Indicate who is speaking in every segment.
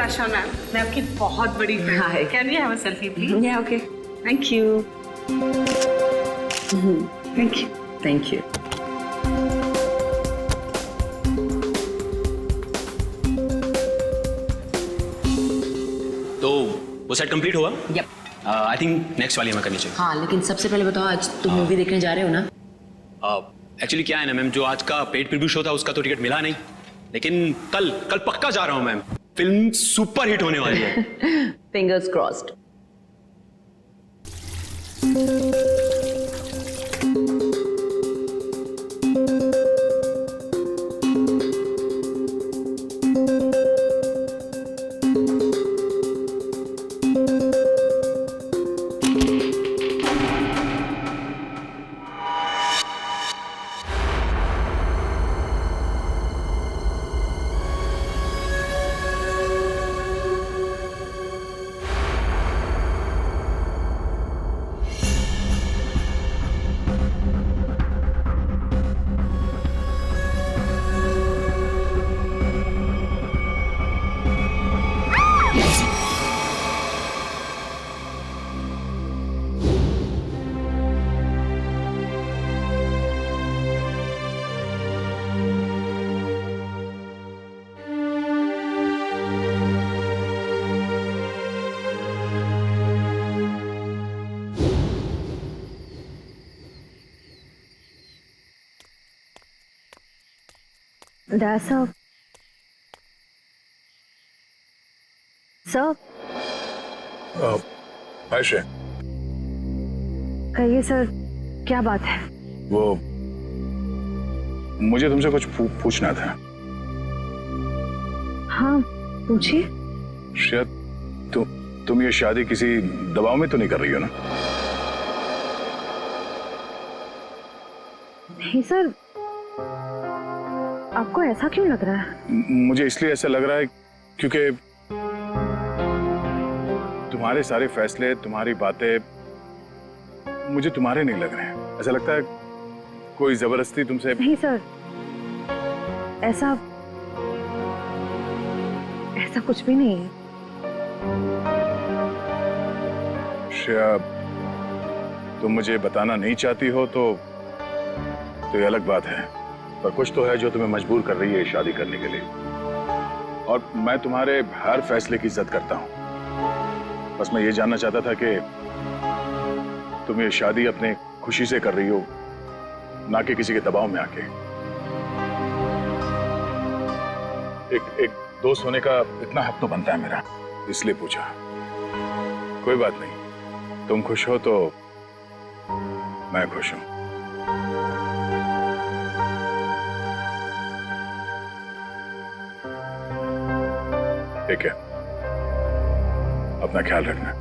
Speaker 1: आशा ma'am, मैं आपकी बहुत बड़ी फैन
Speaker 2: Hi.
Speaker 1: हूँ। Can we have a selfie please?
Speaker 2: Yeah, okay.
Speaker 1: Thank you. Thank you.
Speaker 2: Thank you.
Speaker 3: तो वो सेट कंप्लीट हुआ?
Speaker 2: Yep.
Speaker 3: आई थिंक नेक्स्ट वाली हमें करनी चाहिए।
Speaker 2: हाँ, लेकिन सबसे पहले बताओ, आज तुम मूवी देखने जा रहे हो ना?
Speaker 3: एक्चुअली क्या है ना मैम, जो आज का पेड प्रीव्यू शो था उसका तो टिकट मिला नहीं, लेकिन कल पक्का जा रहा हूँ मैम। फिल्म सुपर हिट होने वाली है।
Speaker 2: Fingers crossed.
Speaker 4: Dad, sir. Sir,
Speaker 5: Ayesha,
Speaker 4: कहिए सर, क्या बात है?
Speaker 5: वो मुझे तुमसे कुछ पूछना था।
Speaker 4: हाँ, पूछिए।
Speaker 5: शायद तुम ये शादी किसी दबाव में तो नहीं कर रही हो ना?
Speaker 4: नहीं सर, आपको ऐसा क्यों लग रहा है?
Speaker 5: मुझे इसलिए ऐसा लग रहा है क्योंकि तुम्हारे सारे फैसले, तुम्हारी बातें मुझे तुम्हारे नहीं लग रहे हैं। ऐसा लगता है कोई जबरदस्ती तुमसे।
Speaker 4: नहीं सर, ऐसा कुछ भी नहीं है।
Speaker 5: शायद तुम मुझे बताना नहीं चाहती हो तो ये अलग बात है, पर कुछ तो है जो तुम्हें मजबूर कर रही है शादी करने के लिए। और मैं तुम्हारे हर फैसले की इज्जत करता हूं। बस मैं ये जानना चाहता था कि तुम ये शादी अपने खुशी से कर रही हो, ना कि किसी के दबाव में आके। एक दोस्त होने का इतना हक तो बनता है मेरा, इसलिए पूछा। कोई बात नहीं, तुम खुश हो तो मैं खुश हूं। ठीक है, अपना ख्याल रखना।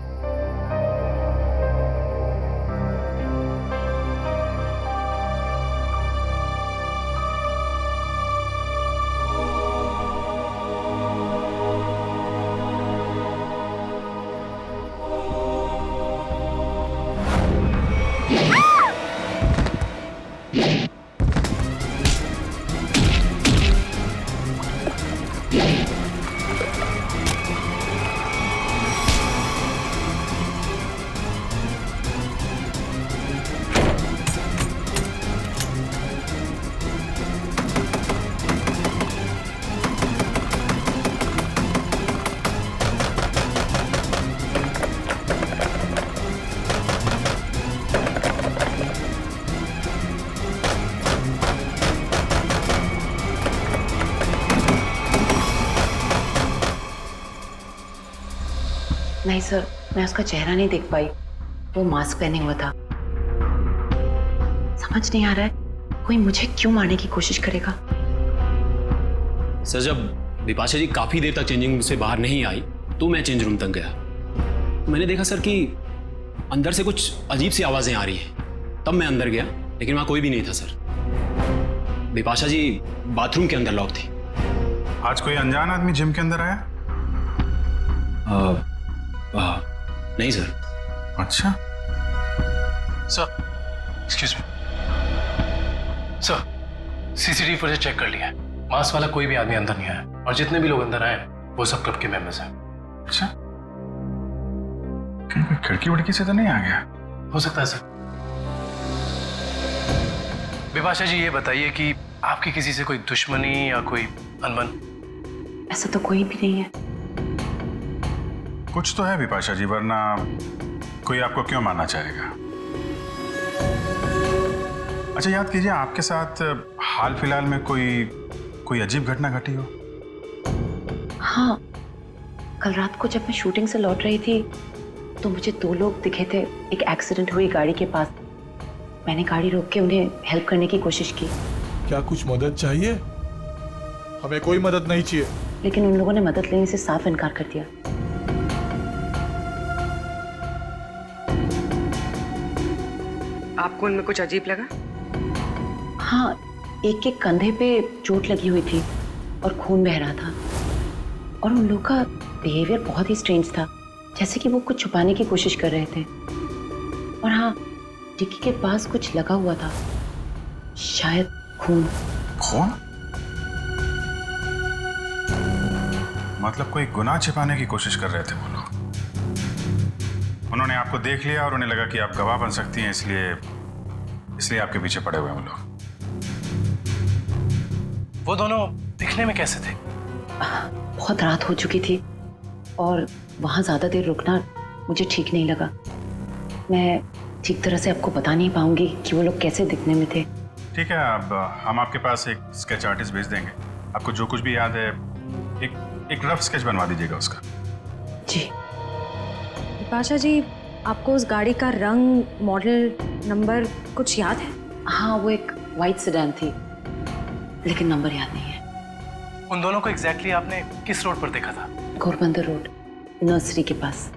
Speaker 2: नहीं सर, मैं उसका चेहरा नहीं देख पाई। वो मास्क पहने हुआ था। समझ नहीं आ रहा है कोई मुझे क्यों मारने की कोशिश करेगा।
Speaker 3: सर, जब बिपाशा जी काफी देर तक चेंजिंग रूम से बाहर नहीं आई तो मैं चेंज रूम तक गया। मैंने देखा सर कि अंदर से कुछ अजीब सी आवाजें आ रही हैं। तब मैं अंदर गया, लेकिन वहां कोई भी नहीं था सर। बिपाशा जी बाथरूम के अंदर लॉक थी।
Speaker 6: आज कोई अनजान आदमी जिम के अंदर आया?
Speaker 3: नहीं सर।
Speaker 6: अच्छा
Speaker 7: sir, excuse me sir, CCTV footage check कर लिया है। मास्क वाला कोई भी आदमी अंदर नहीं आया, और जितने भी लोग अंदर आए वो सब क्लब के मेंबर्स हैं।
Speaker 6: अच्छा, कहीं कोई खिड़की वड़की से तो नहीं आ गया?
Speaker 7: हो सकता है सर। विपाशा जी, ये बताइए कि आपकी किसी से कोई दुश्मनी या कोई अनबन?
Speaker 2: ऐसा तो कोई भी नहीं है।
Speaker 6: कुछ तो है विपाशा जी, वरना कोई आपको क्यों मानना चाहेगा? अच्छा, याद कीजिए, आपके साथ हाल फिलहाल में कोई अजीब घटना घटी हो?
Speaker 2: हाँ, कल रात को जब मैं शूटिंग से लौट रही थी तो मुझे 2 लोग दिखे थे एक एक्सीडेंट हुई गाड़ी के पास। मैंने गाड़ी रोक के उन्हें हेल्प करने की कोशिश की।
Speaker 8: क्या कुछ मदद चाहिए? हमें कोई मदद नहीं चाहिए।
Speaker 2: लेकिन उन लोगों ने मदद लेने से साफ इनकार कर दिया।
Speaker 1: आपको उनमें कुछ अजीब लगा?
Speaker 2: हाँ, एक के कंधे पे चोट लगी हुई थी और खून बह रहा था। और उन लोगों का बिहेवियर बहुत ही स्ट्रेंज था, जैसे कि वो कुछ छुपाने की कोशिश कर रहे थे। और हाँ, डिक्की के पास कुछ लगा हुआ था, शायद खून।
Speaker 6: खून? मतलब कोई गुनाह छिपाने की कोशिश कर रहे थे वो लोग। उन्होंने आपको देख लिया और उन्हें लगा कि आप गवाह बन सकती हैं, इसलिए आपके पीछे पड़े हुए हैं वो लोग।
Speaker 7: वो दोनों दिखने में कैसे थे?
Speaker 2: बहुत रात हो चुकी थी और वहाँ ज्यादा देर रुकना मुझे ठीक नहीं लगा। मैं ठीक तरह से आपको बता नहीं पाऊंगी कि वो लोग कैसे दिखने में थे।
Speaker 6: ठीक है, अब हम आपके पास एक स्केच आर्टिस्ट भेज देंगे। आपको जो कुछ भी याद है एक रफ स्केच बनवा दीजिएगा उसका।
Speaker 2: जी।
Speaker 4: विपाशा जी, आपको उस गाड़ी का रंग, मॉडल, नंबर कुछ याद है?
Speaker 2: हाँ, वो एक वाइट सेडान थी, लेकिन नंबर याद नहीं है।
Speaker 7: उन दोनों को एग्जैक्टली आपने किस रोड पर देखा था?
Speaker 2: घोरबंदर रोड, नर्सरी के पास।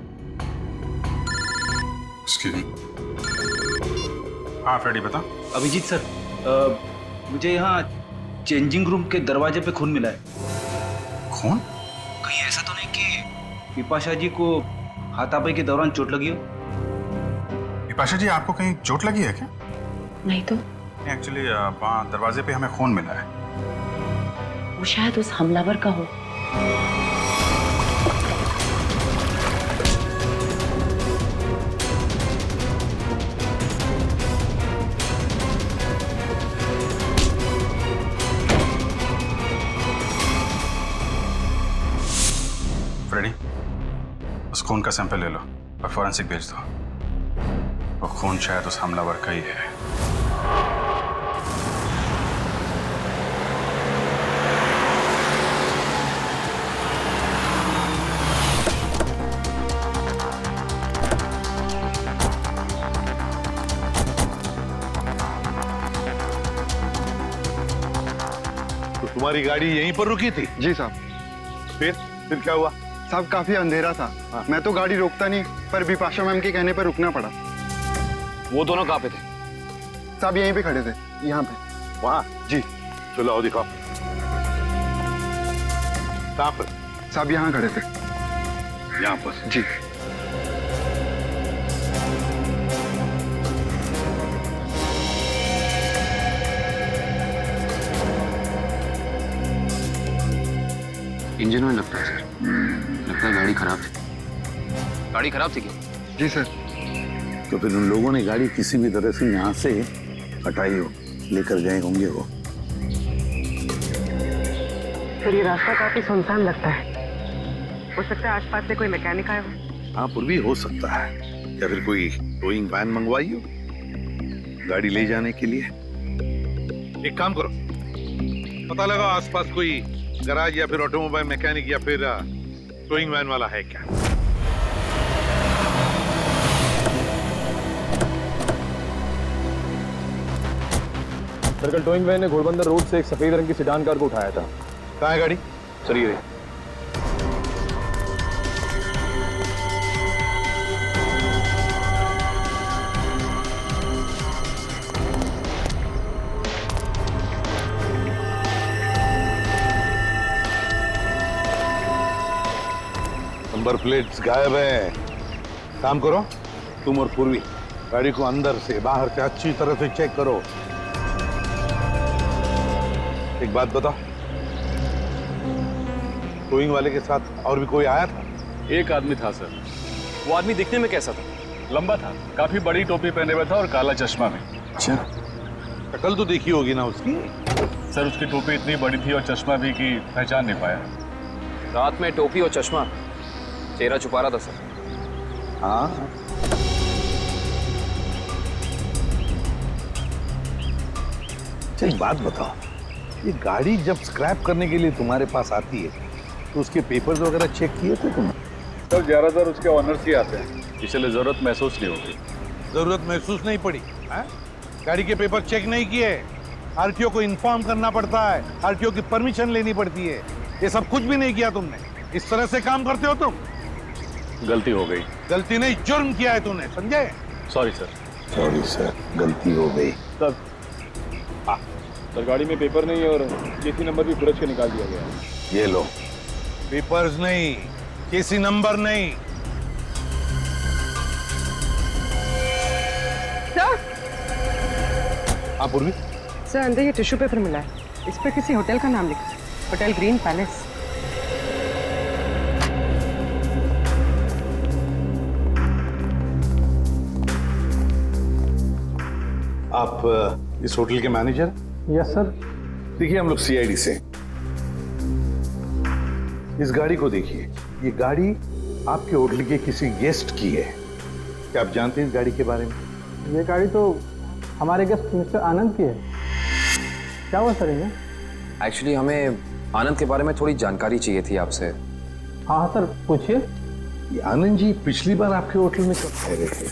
Speaker 6: हाँ फ्रेडी, बता।
Speaker 9: अभिजीत सर, मुझे यहाँ चेंजिंग रूम के दरवाजे पे खून मिला है।
Speaker 6: खून?
Speaker 9: कहीं ऐसा तो नहीं कि विपाशा जी को हाथापाई के दौरान चोट लगी हो?
Speaker 6: विपाशा जी, आपको कहीं चोट लगी है क्या?
Speaker 2: नहीं तो।
Speaker 6: एक्चुअली वहाँ दरवाजे पे हमें खून मिला है।
Speaker 2: वो शायद उस हमलावर का हो।
Speaker 6: फ्रेडी, उस खून का सैंपल ले लो और फॉरेंसिक भेज दो। वो खून शायद उस हमलावर का ही है।
Speaker 5: तो तुम्हारी गाड़ी यहीं पर रुकी थी?
Speaker 10: जी साहब।
Speaker 5: फिर क्या हुआ?
Speaker 10: साहब काफी अंधेरा था।
Speaker 5: हाँ।
Speaker 10: मैं तो गाड़ी रोकता नहीं, पर विपाशा मैम के कहने पर रुकना पड़ा।
Speaker 5: वो दोनों कहाँ पे थे?
Speaker 10: साहब यहीं पे खड़े थे, यहाँ पे।
Speaker 5: वहाँ?
Speaker 10: जी।
Speaker 5: चलो आओ दिखाओ। कहाँ पर?
Speaker 10: साहब यहाँ खड़े थे।
Speaker 5: यहाँ पर?
Speaker 10: जी।
Speaker 9: इंजन में लगता है सर। लगता है गाड़ी खराब थी। गाड़ी खराब थी क्या?
Speaker 10: जी सर।
Speaker 5: तो फिर उन लोगों ने गाड़ी किसी भी तरह से यहाँ से हटाई हो, लेकर गए होंगे वो।
Speaker 1: फिर ये रास्ता काफी सुनसान लगता है। हो सकता है आसपास से कोई मैकेनिक आया हो।
Speaker 5: हाँ, पर भी हो सकता है, या फिर कोई टोइंग वैन मंगवाई हो गाड़ी ले जाने के लिए। एक काम करो, पता लगाओ आसपास कोई गराज या फिर ऑटोमोबाइल मैकेनिक या फिर टोइंग वैन वाला है क्या।
Speaker 11: सर्कल टोइंग वैन ने घोड़बंदर रोड से एक सफेद रंग की सेडान कार को उठाया था।
Speaker 5: कहाँ है गाड़ी?
Speaker 11: सर ये
Speaker 5: नंबर प्लेट्स गायब है। काम करो, तुम और पूर्वी गाड़ी को अंदर से बाहर से अच्छी तरह से चेक करो। एक बात बताओ,
Speaker 8: टोइंग वाले के साथ और भी कोई आया था?
Speaker 11: एक आदमी था सर। वो आदमी दिखने में कैसा था?
Speaker 5: लंबा था, काफी बड़ी टोपी पहने हुआ था और काला चश्मा भी।
Speaker 8: अच्छा, शक्ल तो देखी होगी ना उसकी?
Speaker 5: सर उसकी टोपी इतनी बड़ी थी और चश्मा भी कि पहचान नहीं पाया।
Speaker 9: रात में टोपी और चश्मा, चेहरा छुपा रहा था सर।
Speaker 8: हाँ। अच्छा, एक बात बताओ, ये गाड़ी जब स्क्रैप करने के लिए तुम्हारे पास आती है तो उसके पेपर्स वगैरह चेक किए थे तुमने?
Speaker 5: सर ज्यादातर उसके ऑनर्स ही आते हैं, इसलिए जरूरत महसूस नहीं होगी।
Speaker 8: जरूरत महसूस नहीं पड़ी है? गाड़ी के पेपर चेक नहीं किए? आरटीओ को इन्फॉर्म करना पड़ता है, आरटीओ की परमिशन लेनी पड़ती है, ये सब कुछ भी नहीं किया तुमने। इस तरह से काम करते हो तुम?
Speaker 5: गलती हो गई।
Speaker 8: गलती नहीं, जुर्म किया है तुमने, समझे?
Speaker 5: Sorry sir.
Speaker 8: सॉरी सर, गलती हो गई।
Speaker 11: सर सर गाड़ी में पेपर नहीं है और केसी नंबर भी फुरज के निकाल दिया गया है।
Speaker 8: ये लो, पेपर्स नहीं, केसी नंबर नहीं।
Speaker 1: सर
Speaker 8: हाँ पूर्वी,
Speaker 1: सर अंदर ये टिश्यू पेपर मिला है, इस पर किसी होटल का नाम लिखा है, होटल ग्रीन पैलेस।
Speaker 8: आप इस होटल के मैनेजर?
Speaker 11: Yes sir.
Speaker 8: देखिए, हम लोग सीआईडी से। इस गाड़ी को देखिए, ये गाड़ी आपके होटल के किसी गेस्ट की है। क्या आप जानते हैं इस गाड़ी के बारे में?
Speaker 11: ये गाड़ी तो हमारे गेस्ट मिस्टर आनंद की है। क्या हुआ सर इन्हें?
Speaker 9: एक्चुअली हमें आनंद के बारे में थोड़ी जानकारी चाहिए थी आपसे।
Speaker 11: हाँ हाँ सर, पूछिए।
Speaker 8: ये आनंद जी पिछली बार आपके होटल में कब ठहरे थे?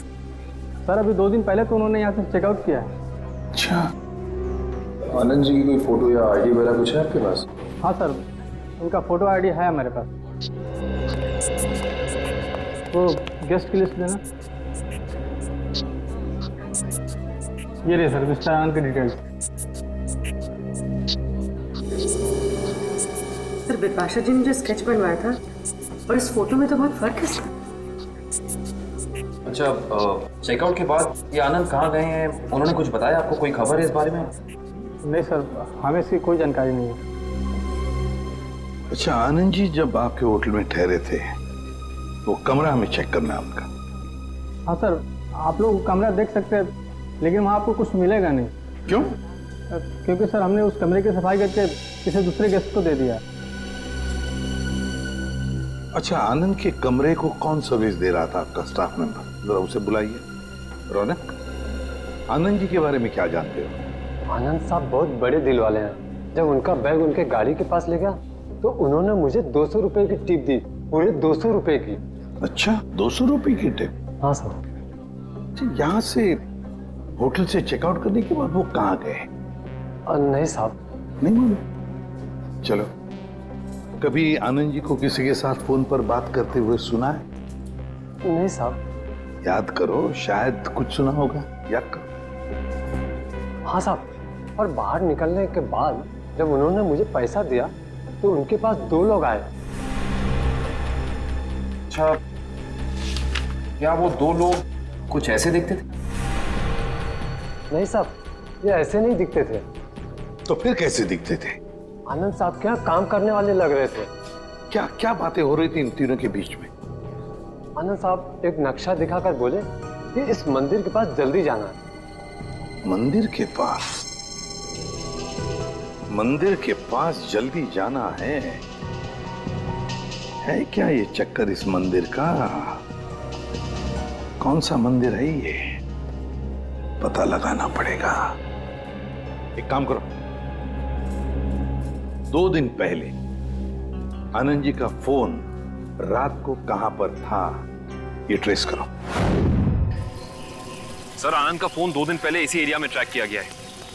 Speaker 11: सर अभी 2 दिन पहले तो उन्होंने यहाँ से चेकआउट किया है।
Speaker 8: अच्छा,
Speaker 11: आनंद जी की कोई फोटो या आईडी वगैरह कुछ है आपके पास? हाँ सर, उनका फोटो आईडी है हमारे पास। वो गेस्ट की लिस्ट देना। ये रही सर मिस्टर आनंद की डिटेल्स।
Speaker 1: सर बिपाशा जी ने जो स्केच बनवाया था और इस फोटो में तो बहुत फर्क है सर।
Speaker 9: अच्छा, चेकआउट के बाद ये आनंद कहाँ गए हैं, उन्होंने कुछ बताया आपको? कोई खबर है इस बारे में?
Speaker 11: नहीं सर, हमें इसकी कोई जानकारी नहीं है।
Speaker 8: अच्छा, आनंद जी जब आपके होटल में ठहरे थे तो कमरा हमें चेक करना है उनका।
Speaker 11: हाँ सर, आप लोग कमरा देख सकते हैं, लेकिन वहाँ आपको कुछ मिलेगा नहीं।
Speaker 8: क्यों?
Speaker 11: क्योंकि सर हमने उस कमरे की सफाई करके किसी दूसरे गेस्ट को दे दिया।
Speaker 8: अच्छा, आनंद के कमरे को कौन सर्विस दे रहा था आपका स्टाफ मेंबर? जरा उसे बुलाइए। रौनक, आनंद जी के बारे में क्या जानते हो?
Speaker 11: आनंद साहब बहुत बड़े दिल वाले हैं। जब उनका बैग उनके गाड़ी के पास ले गया तो उन्होंने मुझे 200 रुपए की टिप दी, पूरे 200 रुपए की।
Speaker 8: अच्छा, 200 रुपए की टिप?
Speaker 11: हाँ सर।
Speaker 8: यहाँ से होटल से चेकआउट करने के बाद वो कहाँ गए?
Speaker 11: नहीं साहब,
Speaker 8: नहीं मालूम। चलो, कभी आनंद जी को किसी के साथ फोन पर बात करते हुए सुना है?
Speaker 11: नहीं साहब।
Speaker 8: याद करो, शायद कुछ सुना होगा, याद करो।
Speaker 11: हाँ साहब, और बाहर निकलने के बाद जब उन्होंने मुझे पैसा दिया तो उनके पास 2 लोग आए।
Speaker 9: अच्छा, क्या वो 2 लोग कुछ ऐसे दिखते थे?
Speaker 11: नहीं साहब, ये ऐसे नहीं दिखते थे।
Speaker 8: तो फिर कैसे दिखते थे?
Speaker 11: आनंद साहब क्या काम करने वाले लग रहे थे।
Speaker 8: क्या क्या बातें हो रही थी इन तीनों के बीच में?
Speaker 11: आनंद साहब एक नक्शा दिखाकर बोले कि इस मंदिर के पास जल्दी जाना है।
Speaker 8: मंदिर के पास? मंदिर के पास जल्दी जाना है क्या ये चक्कर इस मंदिर का? कौन सा मंदिर है ये? पता लगाना पड़ेगा। एक काम करो, 2 दिन पहले आनंद जी का फोन रात को कहां पर था ये ट्रेस करो।
Speaker 11: सर आनंद का फोन 2 दिन पहले इसी एरिया में ट्रैक किया गया है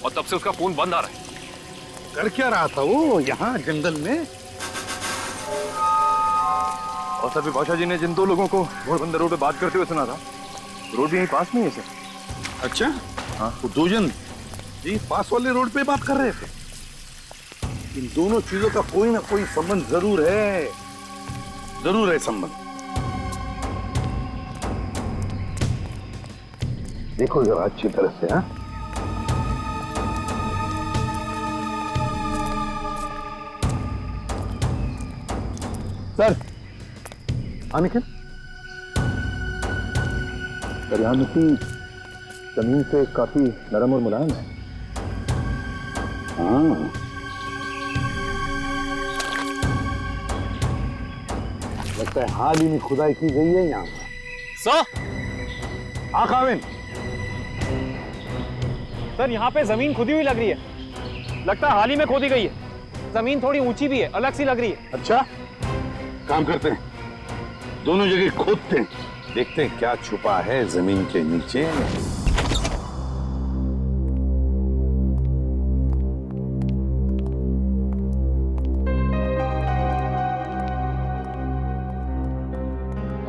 Speaker 11: और तब से उसका फोन बंद आ रहा है।
Speaker 8: कर क्या रहा था वो यहाँ जंगल में?
Speaker 11: और सर विपाशा जी ने जिन 2 लोगों को घोड़बंदर रोड पे बात करते हुए सुना था, रोड यहीं पास में है सर।
Speaker 8: अच्छा, हाँ, वो 2 जन जी पास वाले रोड पे बात कर रहे थे। इन दोनों चीजों का कोई ना कोई संबंध जरूर है, जरूर है संबंध। देखो जरा अच्छी तरह से। हाँ,
Speaker 5: सर निखिल सर, यहाँ मिट्टी जमीन से काफी नरम और मुलायम है। हाँ, लगता है हाल ही में खुदाई की गई है यहाँ पर।
Speaker 12: काविन सर, यहाँ पे जमीन खुदी हुई लग रही है। लगता है हाल ही में खोदी गई है। जमीन थोड़ी ऊंची भी है, अलग सी लग रही है।
Speaker 5: अच्छा, काम करते हैं, दोनों जगह खोदते हैं, देखते हैं क्या छुपा है जमीन के नीचे।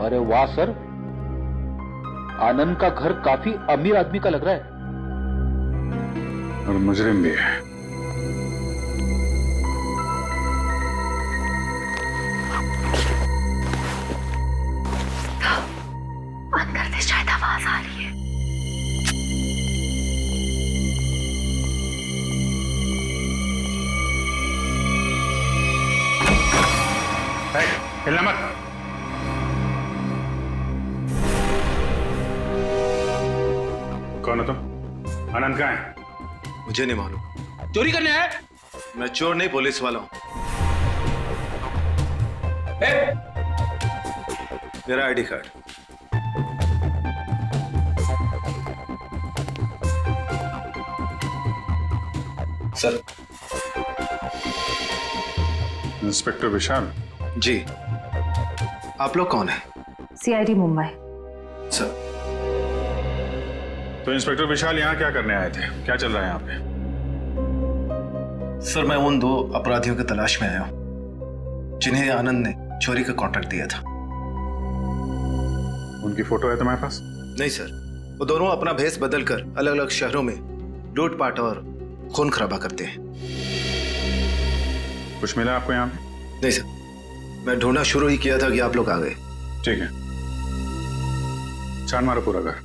Speaker 13: अरे वाह सर, आनंद का घर काफी अमीर आदमी का लग रहा है।
Speaker 6: और मुजरिम भी है।
Speaker 2: अंदर से शायद आवाज आ रही है।
Speaker 6: हिलना मत। कौन हो तुम? आनंद कहाँ है?
Speaker 7: मुझे नहीं मालूम।
Speaker 3: चोरी करने आया?
Speaker 7: मैं चोर नहीं, पुलिस वाला हूं। मेरा आईडी कार्ड। सर।
Speaker 6: इंस्पेक्टर विशाल
Speaker 7: जी, आप लोग कौन हैं?
Speaker 4: सीआईडी मुंबई।
Speaker 7: सर,
Speaker 6: तो इंस्पेक्टर विशाल यहाँ क्या करने आए थे? क्या चल रहा है यहाँ पे?
Speaker 7: सर मैं उन 2 अपराधियों की तलाश में आया हूं जिन्हें आनंद ने चोरी का कॉन्ट्रैक्ट दिया था।
Speaker 6: उनकी फोटो है तुम्हारे पास?
Speaker 7: नहीं सर, वो दोनों अपना भेष बदलकर अलग अलग शहरों में लूटपाट और खून खराबा करते हैं।
Speaker 6: कुछ मिला आपको यहाँ पे?
Speaker 7: नहीं सर, मैं ढूंढना शुरू ही किया था कि आप लोग आ गए।
Speaker 6: ठीक है, छान मारो पूरा घर।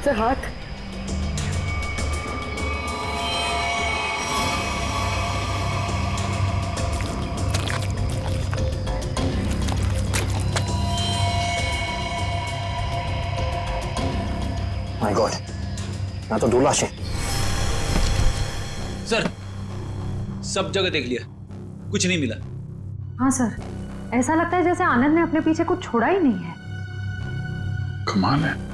Speaker 1: सर हाथ।
Speaker 12: माय गॉड, यहाँ तो 2 लाशें।
Speaker 3: सर, सब जगह देख लिया, कुछ नहीं मिला।
Speaker 4: हाँ सर, ऐसा लगता है जैसे आनंद ने अपने पीछे कुछ छोड़ा ही नहीं है।
Speaker 6: कमाल है।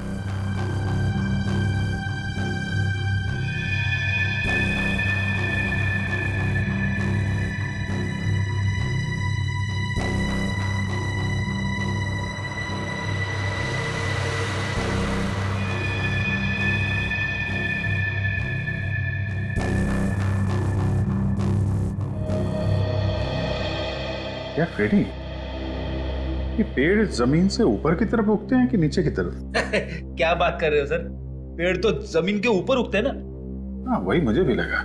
Speaker 6: क्या फ्रेडी, ये पेड़ जमीन से ऊपर की तरफ उगते हैं कि नीचे की तरफ?
Speaker 13: क्या बात कर रहे हो सर, पेड़ तो जमीन के ऊपर उगते हैं ना।
Speaker 6: हाँ, वही मुझे भी लगा,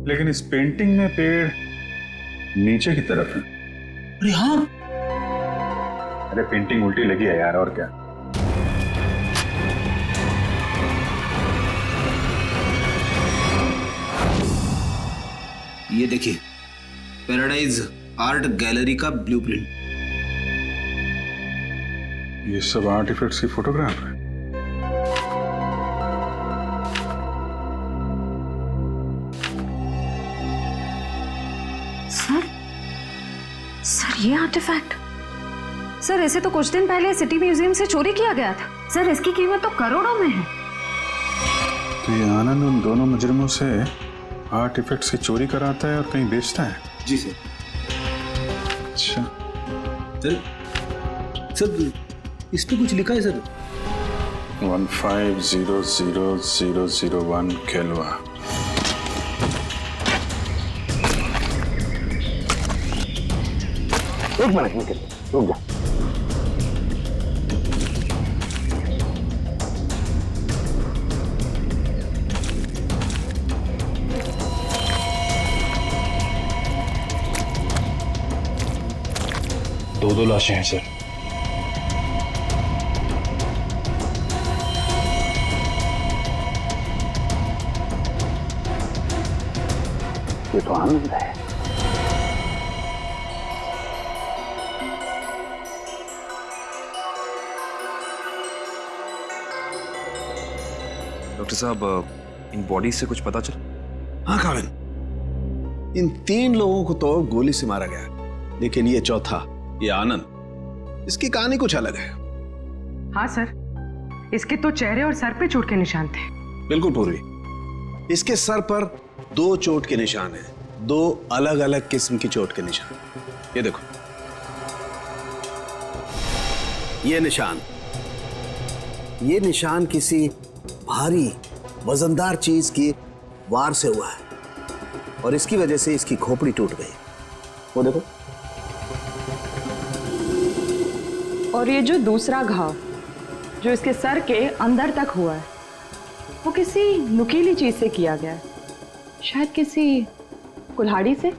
Speaker 6: लेकिन इस पेंटिंग में पेड़ नीचे की तरफ है।
Speaker 13: अरे हाँ,
Speaker 6: अरे पेंटिंग उल्टी लगी है यार, और क्या।
Speaker 3: ये देखिए, पैराडाइज आर्ट गैलरी का ब्लूप्रिंट।
Speaker 6: ये सब आर्टिफैक्ट्स की फोटोग्राफ है।
Speaker 4: सर ये आर्टिफैक्ट, सर इसे तो कुछ दिन पहले सिटी म्यूजियम से चोरी किया गया था। सर इसकी कीमत तो करोड़ों में है।
Speaker 6: तो ये आनंद उन दोनों मुजरिमों से आर्टिफैक्ट्स की चोरी कराता है और कहीं बेचता है?
Speaker 3: जी सर।
Speaker 6: अच्छा
Speaker 3: सर, इस पे कुछ लिखा है सर।
Speaker 6: 15000001 केल्वा।
Speaker 11: एक मिनट निकल, रुक जा।
Speaker 5: दो लाशें हैं सर।
Speaker 11: ये तो आनंद है।
Speaker 9: डॉक्टर साहब, इन बॉडी से कुछ पता चला?
Speaker 14: हाँ काविन, इन 3 लोगों को तो गोली से मारा गया, लेकिन ये चौथा, ये आनंद, इसकी कहानी कुछ अलग है।
Speaker 1: हाँ सर, इसके तो चेहरे और सर पे चोट के निशान थे।
Speaker 14: बिल्कुल पूर्वी, इसके सर पर 2 चोट के निशान हैं, 2 अलग अलग किस्म की चोट के निशान। ये देखो, ये निशान किसी भारी वजनदार चीज की वार से हुआ है और इसकी वजह से इसकी खोपड़ी टूट गई। वो देखो।
Speaker 15: और ये जो दूसरा घाव जो इसके सर के अंदर तक हुआ है, वो किसी नुकीली चीज से किया गया है, शायद किसी कुल्हाड़ी से।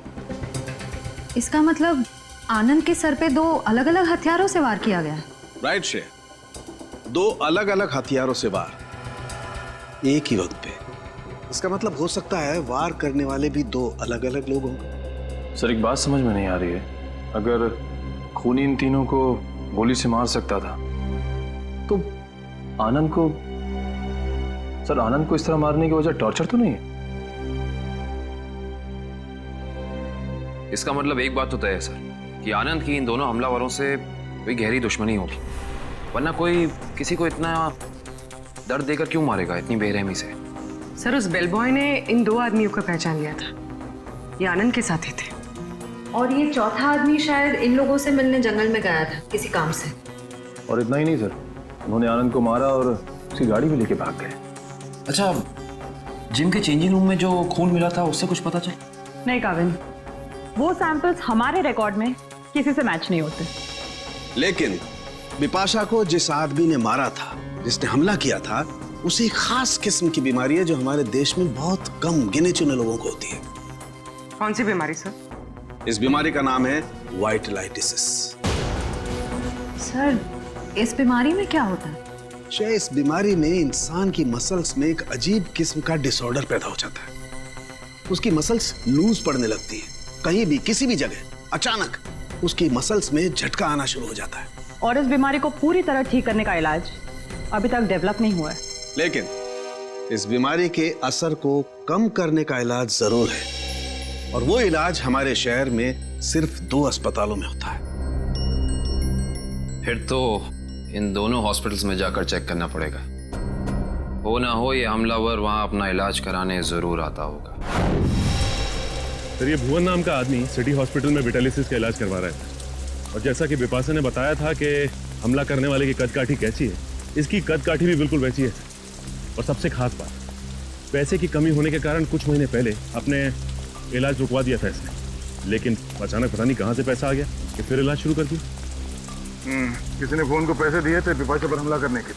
Speaker 4: इसका मतलब आनंद के सर पे 2 अलग अलग हथियारों से वार किया गया है।
Speaker 14: राइट श्रेया, 2 अलग अलग हथियारों से वार एक ही वक्त पे। इसका मतलब हो सकता है वार करने वाले भी 2 अलग अलग लोग होंगे।
Speaker 16: सर, एक बात समझ में नहीं आ रही है, अगर खूनी इन तीनों को गोली से मार सकता था तो आनंद को, सर आनंद को इस तरह मारने की वजह टॉर्चर तो नहीं है?
Speaker 9: इसका मतलब एक बात तो तय है सर कि आनंद की इन दोनों हमलावरों से कोई गहरी दुश्मनी होगी, वरना कोई किसी को इतना दर्द देकर क्यों मारेगा इतनी बेरहमी से?
Speaker 1: सर, उस बेल बॉय ने इन 2 आदमियों को पहचान लिया था, ये आनंद के साथ ही थे।
Speaker 4: और ये चौथा आदमी शायद इन लोगों से मिलने जंगल में गया था किसी काम से।
Speaker 16: और इतना ही नहीं सर, उन्होंने आनंद को मारा और उसकी गाड़ी भी लेके भाग गए।
Speaker 9: अच्छा, जिम के चेंजिंग रूम में जो खून मिला था उससे कुछ पता चला?
Speaker 15: नहीं काविन, वो सैंपल्स हमारे रिकॉर्ड में किसी से मैच नहीं होते।
Speaker 14: लेकिन बिपाशा को जिस आदमी ने मारा था, जिसने हमला किया था, उसे एक खास किस्म की बीमारी है जो हमारे देश में बहुत कम गिने चुने लोगों को होती है।
Speaker 1: कौन सी बीमारी सर?
Speaker 14: इस बीमारी का नाम है वाइटलाइटिसिस।
Speaker 4: सर, इस बीमारी में क्या होता है?
Speaker 14: इस बीमारी में इंसान की मसल्स में एक अजीब किस्म का डिसऑर्डर पैदा हो जाता है। उसकी मसल्स लूज पड़ने लगती है, कहीं भी किसी भी जगह अचानक उसकी मसल्स में झटका आना शुरू हो जाता है।
Speaker 15: और इस बीमारी को पूरी तरह ठीक करने का इलाज अभी तक डेवलप नहीं हुआ है।
Speaker 14: लेकिन इस बीमारी के असर को कम करने का इलाज जरूर है, और वो इलाज हमारे शहर में सिर्फ 2 अस्पतालों में होता है।
Speaker 9: फिर तो इन दोनों हॉस्पिटल्स में जाकर चेक करना पड़ेगा। हो ना हो ये हमलावर वहां अपना इलाज कराने जरूर आता होगा।
Speaker 17: सर, ये भुवन नाम का आदमी सिटी हॉस्पिटल में विटालिसिस का इलाज करवा रहा है, और जैसा कि बिपाशा ने बताया था कि हमला करने वाले की कदकाठी कैसी है, इसकी कदकाठी भी बिल्कुल वैसी है। और सबसे खास बात, पैसे की कमी होने के कारण कुछ महीने पहले अपने इलाज रुकवा दिया था इसने, लेकिन अचानक पता नहीं कहां से पैसा आ गया कि फिर इलाज शुरू कर दिया।
Speaker 5: किसी ने फोन को पैसे दिए थे बिपाशा पर हमला करने के।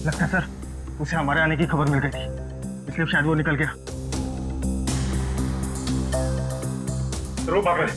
Speaker 12: लगता है सर उसे हमारे आने की खबर मिल गई थी, इसलिए शायद वो निकल गया।
Speaker 17: रो पापा।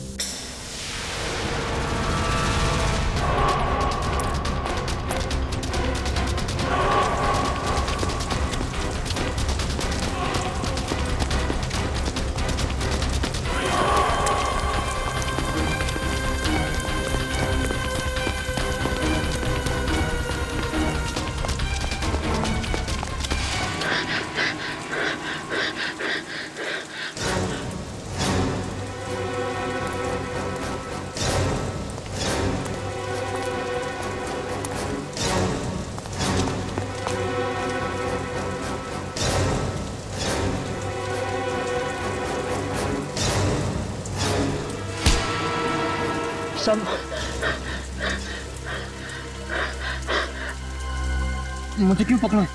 Speaker 12: मुझे क्यों पकड़ा?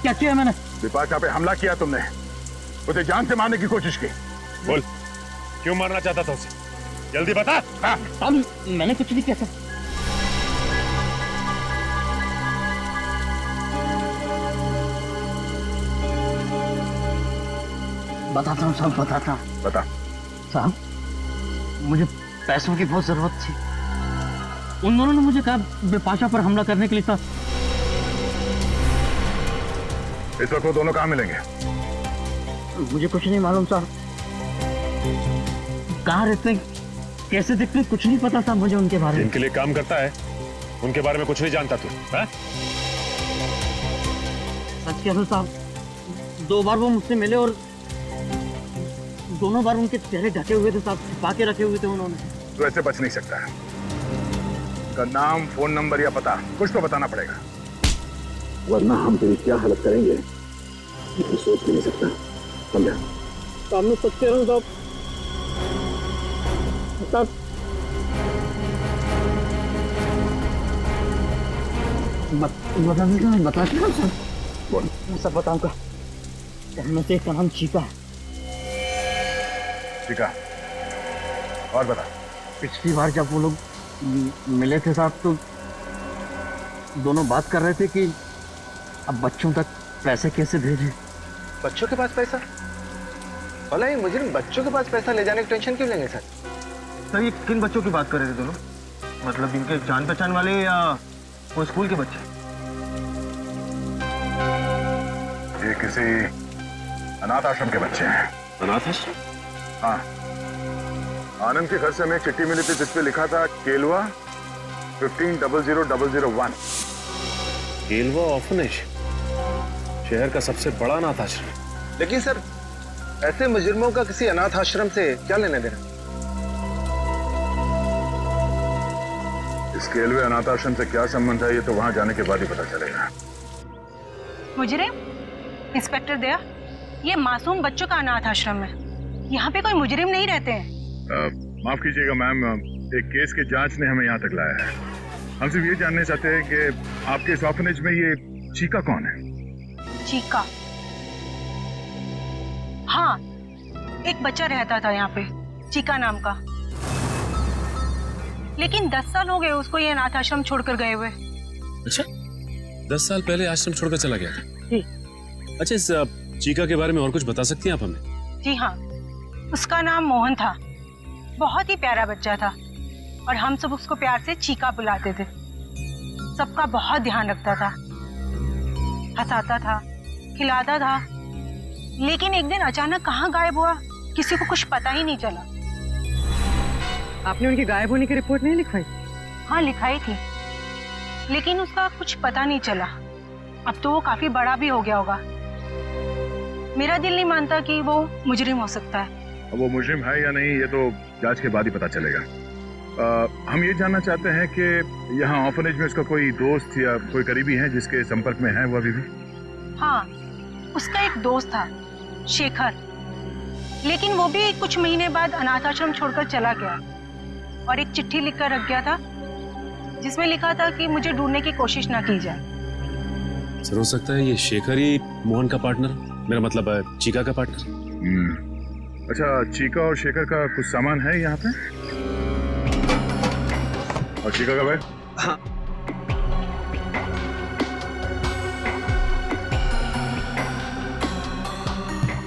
Speaker 12: क्या किया मैंने?
Speaker 5: बिपाशा पे हमला किया तुमने, उसे जान से मारने की कोशिश की।
Speaker 17: बोल, क्यों मारना चाहता था उसे? जल्दी बता।
Speaker 12: हाँ। मैंने कुछ नहीं किया सर। बताता हूँ साहब, बताता हूँ।
Speaker 5: बता।
Speaker 12: साहब, मुझे पैसों की बहुत जरूरत थी। उन दोनों ने मुझे कहा बिपाशा पर हमला करने के लिए था।
Speaker 5: इस वक्त वो दोनों कहाँ मिलेंगे?
Speaker 12: मुझे कुछ नहीं मालूम साहब, कहाँ रहते हैं, कैसे दिखते हैं, कुछ नहीं पता था मुझे उनके बारे में।
Speaker 17: इनके लिए काम करता है, उनके बारे में कुछ नहीं जानता तू?
Speaker 12: सच कह रहा हूं साहब, 2 बार वो मुझसे मिले और दोनों बार उनके चेहरे ढके हुए थे साहब, छिपा के रखे हुए थे उन्होंने।
Speaker 5: तो ऐसे बच नहीं सकता है। उनका नाम, फोन नंबर या पता कुछ तो बताना पड़ेगा, वरना हम तेरी क्या हालत करेंगे ये सोच भी नहीं सकता। समझा?
Speaker 12: सामने सच कह रहा हूं साहब। साहब, बता सर।
Speaker 5: बोल।
Speaker 12: मैं सब बताऊंगा। उनमें से एक का नाम चीका है।
Speaker 5: ठीक है, और बता।
Speaker 12: पिछली बार जब वो लोग मिले थे साहब, तो दोनों बात कर रहे थे कि अब बच्चों तक पैसे कैसे भेजें।
Speaker 7: बच्चों के पास पैसा? भला ये मुजरिम बच्चों के पास पैसा ले जाने की टेंशन क्यों लेंगे सर?
Speaker 12: सर, ये किन बच्चों की बात कर रहे थे दोनों? मतलब इनके जान पहचान वाले या वो स्कूल के बच्चे?
Speaker 5: ये किसी अनाथ आश्रम के बच्चे हैं।
Speaker 17: अनाथ आश्रम?
Speaker 5: हाँ, आनंद के घर से हमें एक चिट्ठी मिली थी जिसपे लिखा था केलवा 150001।
Speaker 17: केलवा ऑर्फनेज, शहर का सबसे बड़ा अनाथ आश्रम।
Speaker 7: लेकिन सर, ऐसे मुजरिमों का किसी अनाथ आश्रम से क्या लेना देना?
Speaker 5: इस केलवे अनाथ आश्रम से क्या संबंध है ये तो वहां जाने के बाद ही पता चलेगा।
Speaker 18: मुजरिम? इंस्पेक्टर दया, ये मासूम बच्चों का अनाथ आश्रम है, यहाँ पे कोई मुजरिम नहीं रहते हैं।
Speaker 5: माफ कीजिएगा मैम, एक केस की जांच ने हमें यहाँ तक लाया है। हम सिर्फ ये जानना चाहते हैं कि आपके इस ऑर्फनेज में ये चीका कौन है?
Speaker 18: चीका? हाँ, एक बच्चा रहता था यहाँ पे, चीका नाम का। लेकिन 10 साल हो गए उसको ये अनाथ आश्रम छोड़कर गए हुए।
Speaker 17: अच्छा, 10 साल पहले आश्रम छोड़कर चला गया था?
Speaker 18: जी।
Speaker 17: अच्छा, इस चीका के बारे में और कुछ बता सकती हैं आप हमें?
Speaker 18: जी हाँ, उसका नाम मोहन था, बहुत ही प्यारा बच्चा था और हम सब उसको प्यार से चीका बुलाते थे। सबका बहुत ध्यान रखता था, हंसाता था, खिलाता था। लेकिन एक दिन अचानक कहाँ गायब हुआ, किसी को कुछ पता ही नहीं चला।
Speaker 1: आपने उनके गायब होने की रिपोर्ट नहीं लिखवाई?
Speaker 18: हाँ, लिखाई थी, लेकिन उसका कुछ पता नहीं चला। अब तो वो काफी बड़ा भी हो गया होगा। मेरा दिल नहीं मानता कि वो मुजरिम हो सकता है।
Speaker 5: अब वो मुजरिम है या नहीं ये तो जांच के बाद ही पता चलेगा। हम ये जानना चाहते हैं कि यहाँ ऑर्फनेज में उसका कोई दोस्त या कोई करीबी है जिसके संपर्क में है वो अभी भी?
Speaker 18: हाँ, उसका एक दोस्त था, शेखर, लेकिन वो भी कुछ महीने बाद अनाथ आश्रम छोड़कर चला गया और एक चिट्ठी लिखकर रख गया था जिसमें लिखा था कि मुझे ढूंढने की कोशिश ना की जाए।
Speaker 17: सर, हो सकता है ये शेखर ही मोहन का पार्टनर, मेरा मतलब है चीका का पार्टनर।
Speaker 5: अच्छा, चीका और शेखर का कुछ सामान है यहाँ पे? और चीका का बैग?
Speaker 7: हाँ।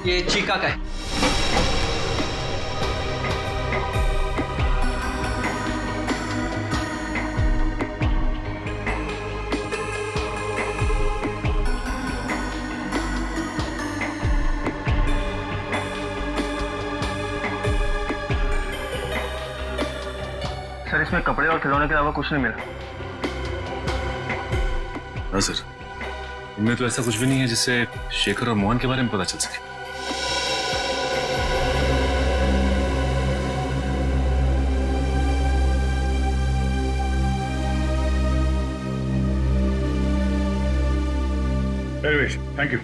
Speaker 13: ये चीका का है।
Speaker 12: सर, इसमें कपड़े और खिलौने के अलावा कुछ नहीं मिला।
Speaker 17: हाँ सर, इनमें तो ऐसा कुछ भी नहीं है जिससे शेखर और मोहन के बारे में पता चल सके।
Speaker 5: Thank you.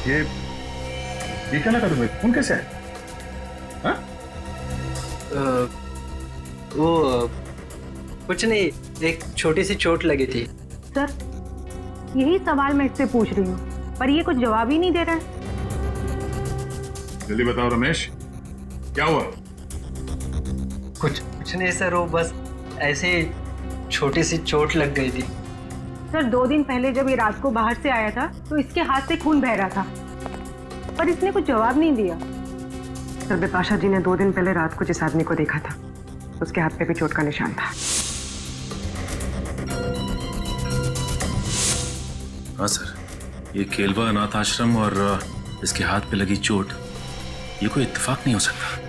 Speaker 5: ये क्या लगा तुम्हें? फोन कैसे है? हाँ?
Speaker 19: कुछ नहीं, एक छोटी सी चोट लगी थी।
Speaker 18: सर, यही सवाल मैं इससे पूछ रही हूँ, पर ये कुछ जवाब ही नहीं दे रहा है।
Speaker 5: जल्दी बताओ रमेश, क्या हुआ?
Speaker 19: कुछ नहीं सर, वो बस ऐसे ही छोटी सी चोट लग गई थी।
Speaker 18: सर, 2 दिन पहले जब ये रात को बाहर से आया था तो इसके हाथ से खून बह रहा था, पर इसने कुछ जवाब नहीं दिया।
Speaker 1: सर, बिपाशा जी ने 2 दिन पहले रात को जिस आदमी को देखा था, उसके हाथ पे भी चोट का निशान था।
Speaker 17: हाँ सर, ये केलवा अनाथ आश्रम और इसके हाथ पे लगी चोट, ये कोई इत्तेफाक नहीं हो सकता।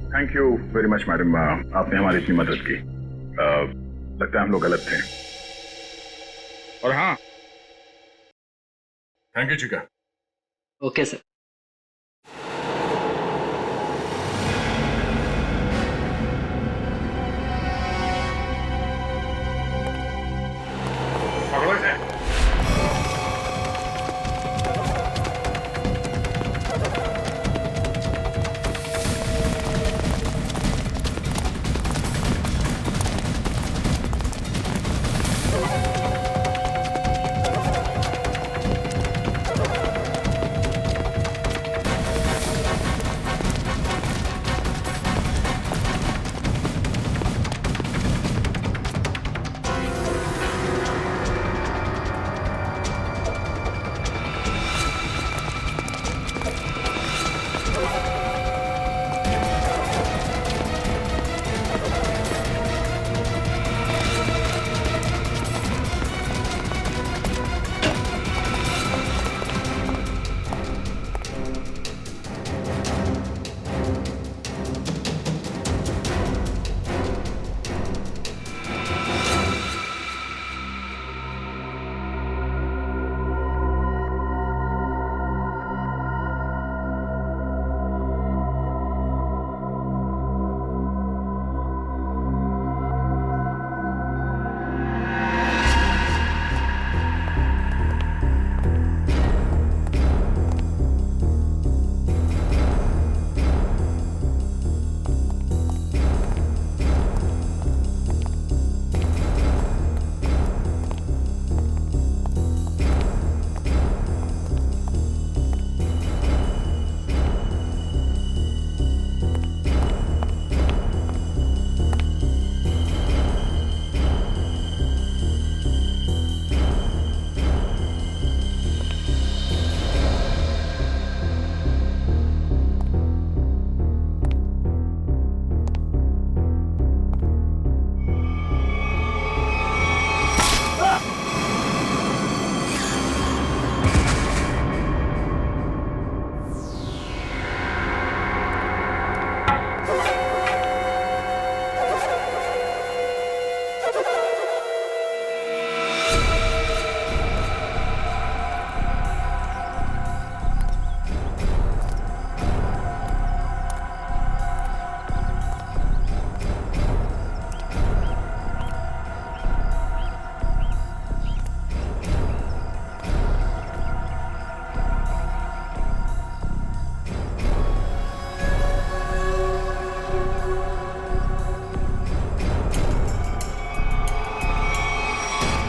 Speaker 5: Thank you very much madam, आपने हमारी इतनी मदद की। लगता है हम लोग गलत थे। और हाँ, थैंक यू चिका।
Speaker 19: Okay sir.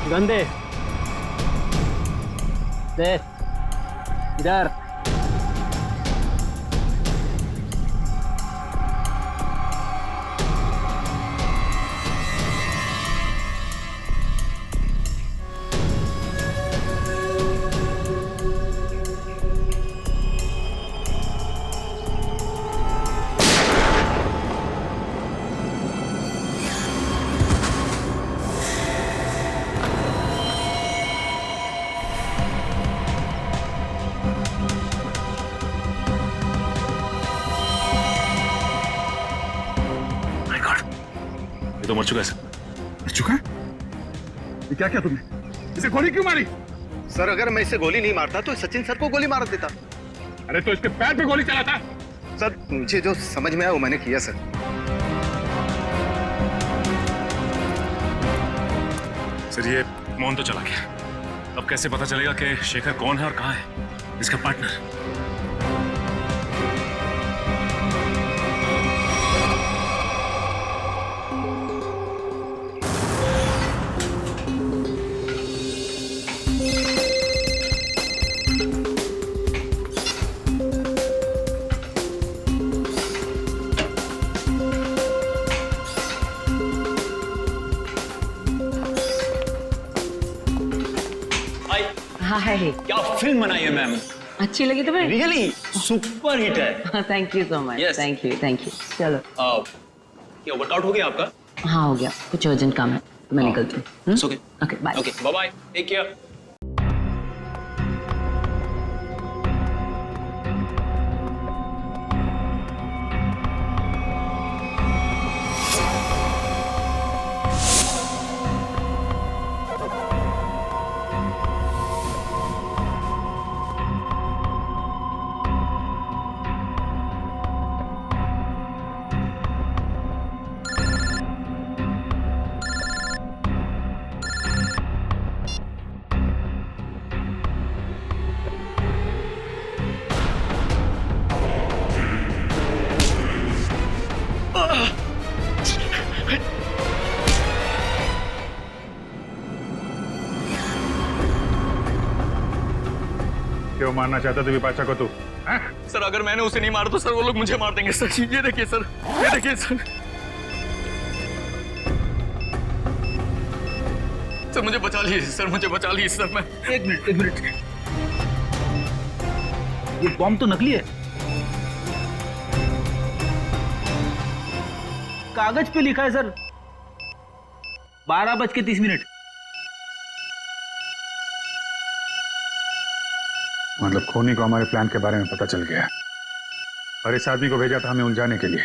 Speaker 19: गंदे दे इधर।
Speaker 17: ये तो मर चुका है सर।
Speaker 14: मर चुका है? ये क्या किया तुमने? इसे गोली क्यों मारी?
Speaker 7: सर, अगर मैं इसे गोली नहीं मारता तो सचिन सर को गोली मार देता।
Speaker 14: अरे तो इसके पैर पे गोली चलाता।
Speaker 7: सर, मुझे जो समझ में आया वो मैंने किया सर।
Speaker 17: सर, ये मोहन तो चला गया, अब कैसे पता चलेगा कि शेखर कौन है और कहाँ है इसका पार्टनर?
Speaker 2: हाय,
Speaker 3: क्या फिल्म बनाई है मैम।
Speaker 2: अच्छी लगी तुम्हें?
Speaker 3: रियली सुपर हिट है।
Speaker 2: Thank you so much.
Speaker 3: Yes.
Speaker 2: Thank you. चलो।
Speaker 3: क्या वर्कआउट हो गया आपका?
Speaker 2: हाँ हो गया, कुछ अर्जेंट काम है तो मैं निकलती हूँ।
Speaker 3: Okay
Speaker 2: okay bye.
Speaker 3: Okay bye bye, take care.
Speaker 6: क्यों मारना चाहता था विपाशा को तू?
Speaker 13: सर अगर मैंने उसे नहीं मारा तो सर वो लोग मुझे मार देंगे सर। ये देखिए सर, ये देखिए सर। सर मुझे बचा लीजिए सर, मुझे बचा लीजिए सर। मैं एक मिनट। ये बॉम्ब तो नकली है। कागज पे लिखा है सर 12:30।
Speaker 6: मतलब खूनी को हमारे प्लान के बारे में पता चल गया और इस आदमी को भेजा था हमें उलझाने के लिए।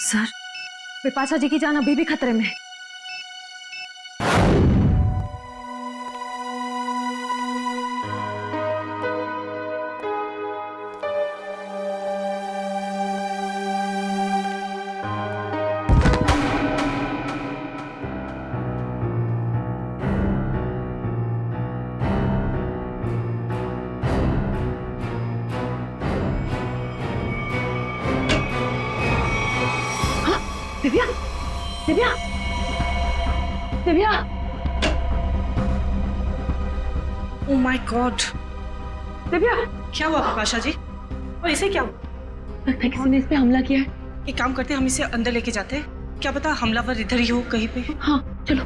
Speaker 4: सर, विपाशा जी की जान अभी भी खतरे में है। Divya!
Speaker 18: Oh my God!
Speaker 2: Divya!
Speaker 18: क्या हुआ विपाशा जी? और इसे क्या हुआ?
Speaker 2: किसी ने इस पे हमला किया है।
Speaker 18: एक काम करते हैं, हम इसे अंदर लेके जाते हैं। क्या पता हमलावर इधर ही हो कहीं पे।
Speaker 2: हाँ चलो।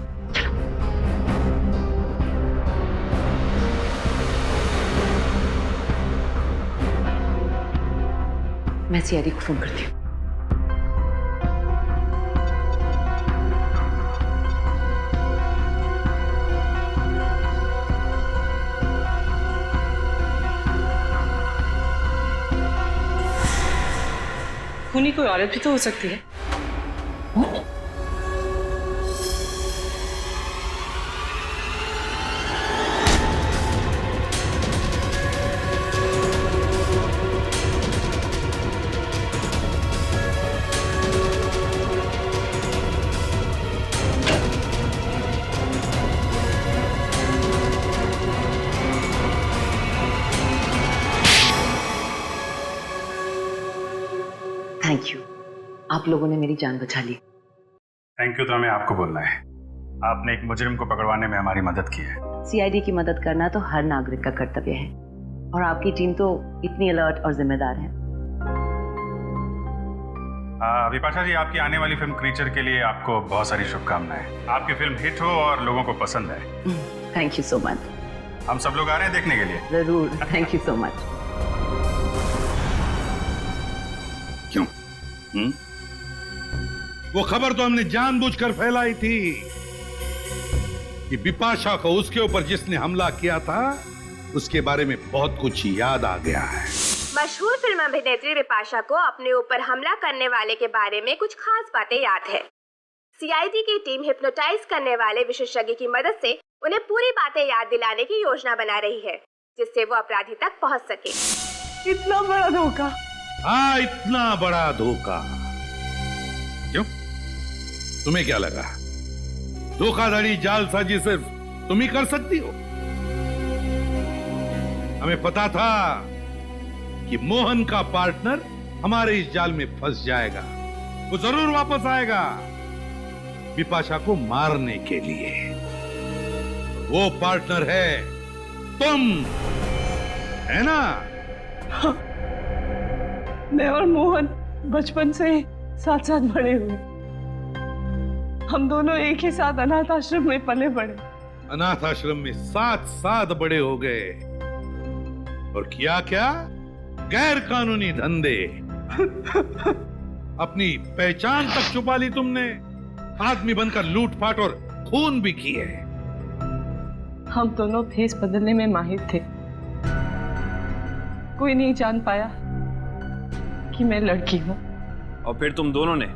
Speaker 2: मैं सीआईडी को फोन करती हूँ।
Speaker 18: खूनी कोई औरत भी तो हो सकती है।
Speaker 2: थैंक यू, आप लोगों ने मेरी जान बचा ली।
Speaker 6: थैंक यू तो हमें आपको बोलना है। आपने एक मुजरिम को पकड़वाने में हमारी मदद की है।
Speaker 2: सीआईडी की मदद करना तो हर नागरिक का कर्तव्य है और आपकी टीम तो इतनी अलर्ट और जिम्मेदार है।
Speaker 6: विपाशा जी, आपकी आने वाली फिल्म क्रीचर के लिए आपको बहुत सारी शुभकामनाएं। आपकी फिल्म हिट हो और लोगों को पसंद आए।
Speaker 2: Thank you so much.
Speaker 6: हम सब लोग आ रहे हैं देखने के लिए।
Speaker 2: जरूर, थैंक यू सो मच।
Speaker 8: क्यों? वो खबर तो हमने जानबूझकर फैलाई थी कि बिपाशा को उसके ऊपर जिसने हमला किया था उसके बारे में बहुत कुछ याद आ गया है।
Speaker 20: मशहूर फिल्म अभिनेत्री बिपाशा को अपने ऊपर हमला करने वाले के बारे में कुछ खास बातें याद है। सीआईडी की टीम हिप्नोटाइज करने वाले विशेषज्ञ की मदद से उन्हें पूरी बातें याद दिलाने की योजना बना रही है, जिससे वो अपराधी तक पहुंच सके।
Speaker 18: इतना बड़ा धोखा!
Speaker 8: हाँ, इतना बड़ा धोखा। क्यों? तुम्हें क्या लगा धोखाधड़ी जालसाजी सिर्फ तुम ही कर सकती हो? हमें पता था कि मोहन का पार्टनर हमारे इस जाल में फंस जाएगा। वो जरूर वापस आएगा बिपाशा को मारने के लिए। वो पार्टनर है तुम, है ना?
Speaker 15: मैं और मोहन बचपन से साथ साथ बड़े हुए। हम दोनों एक ही साथ अनाथ आश्रम में पले बड़े।
Speaker 8: अनाथ आश्रम में 7 साल बड़े हो गए और किया क्या? गैर कानूनी धंधे। अपनी पहचान तक छुपा ली तुमने। आदमी बनकर लूटपाट और खून भी किए।
Speaker 15: हम दोनों भेस बदलने में माहिर थे। कोई नहीं जान पाया कि मैं लड़की हूँ।
Speaker 9: और फिर तुम दोनों ने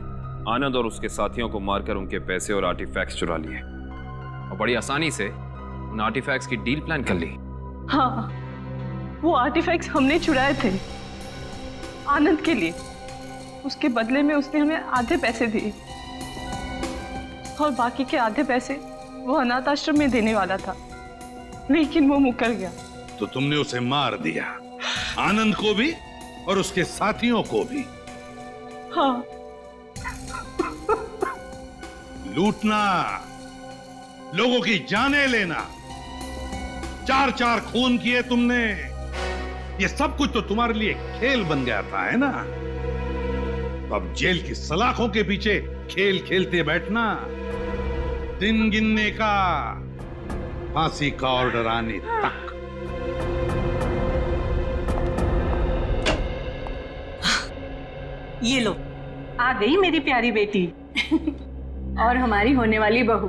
Speaker 9: आनंद और उसके साथियों को मारकर उनके पैसे और आर्टिफैक्ट्स चुरा लिए और बड़ी आसानी से उन आर्टिफैक्ट्स की डील प्लान कर ली।
Speaker 15: हाँ, वो आर्टिफैक्ट्स हमने चुराए थे आनंद के लिए। उसके बदले में उसने हमें आधे पैसे दिए और बाकी के आधे पैसे वो अनाथ आश्रम में देने वाला था, लेकिन वो मुकर गया।
Speaker 8: तो तुमने उसे मार दिया, आनंद को भी और उसके साथियों को भी।
Speaker 15: हाँ।
Speaker 8: लूटना, लोगों की जानें लेना, 4 खून किए तुमने। ये सब कुछ तो तुम्हारे लिए खेल बन गया था, है ना? तो अब जेल की सलाखों के पीछे खेल खेलते बैठना, दिन गिनने का, फांसी का ऑर्डर आने तक।
Speaker 18: ये लो, आ गई मेरी प्यारी बेटी और हमारी होने वाली बहू।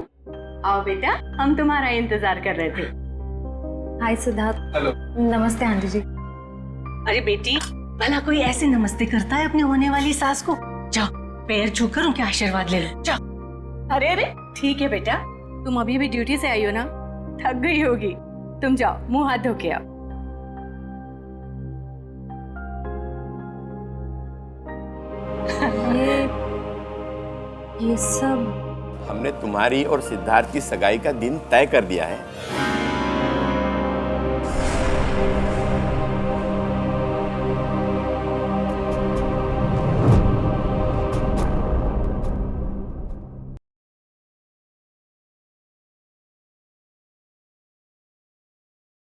Speaker 18: आओ बेटा, हम तुम्हारा इंतजार कर रहे थे।
Speaker 4: हाय सिद्धार्थ।
Speaker 10: हेलो।
Speaker 4: नमस्ते आंटी जी।
Speaker 18: अरे बेटी, भला कोई ऐसे नमस्ते करता है अपनी होने वाली सास को? जाओ, पैर छूकर उनके आशीर्वाद ले लो, जाओ। अरे अरे, ठीक है बेटा, तुम अभी भी ड्यूटी से आई हो ना, थक गई होगी। तुम जाओ, मुंह हाथ धो के आओ।
Speaker 4: ये सब
Speaker 21: हमने तुम्हारी और सिद्धार्थ की सगाई का दिन तय कर दिया है।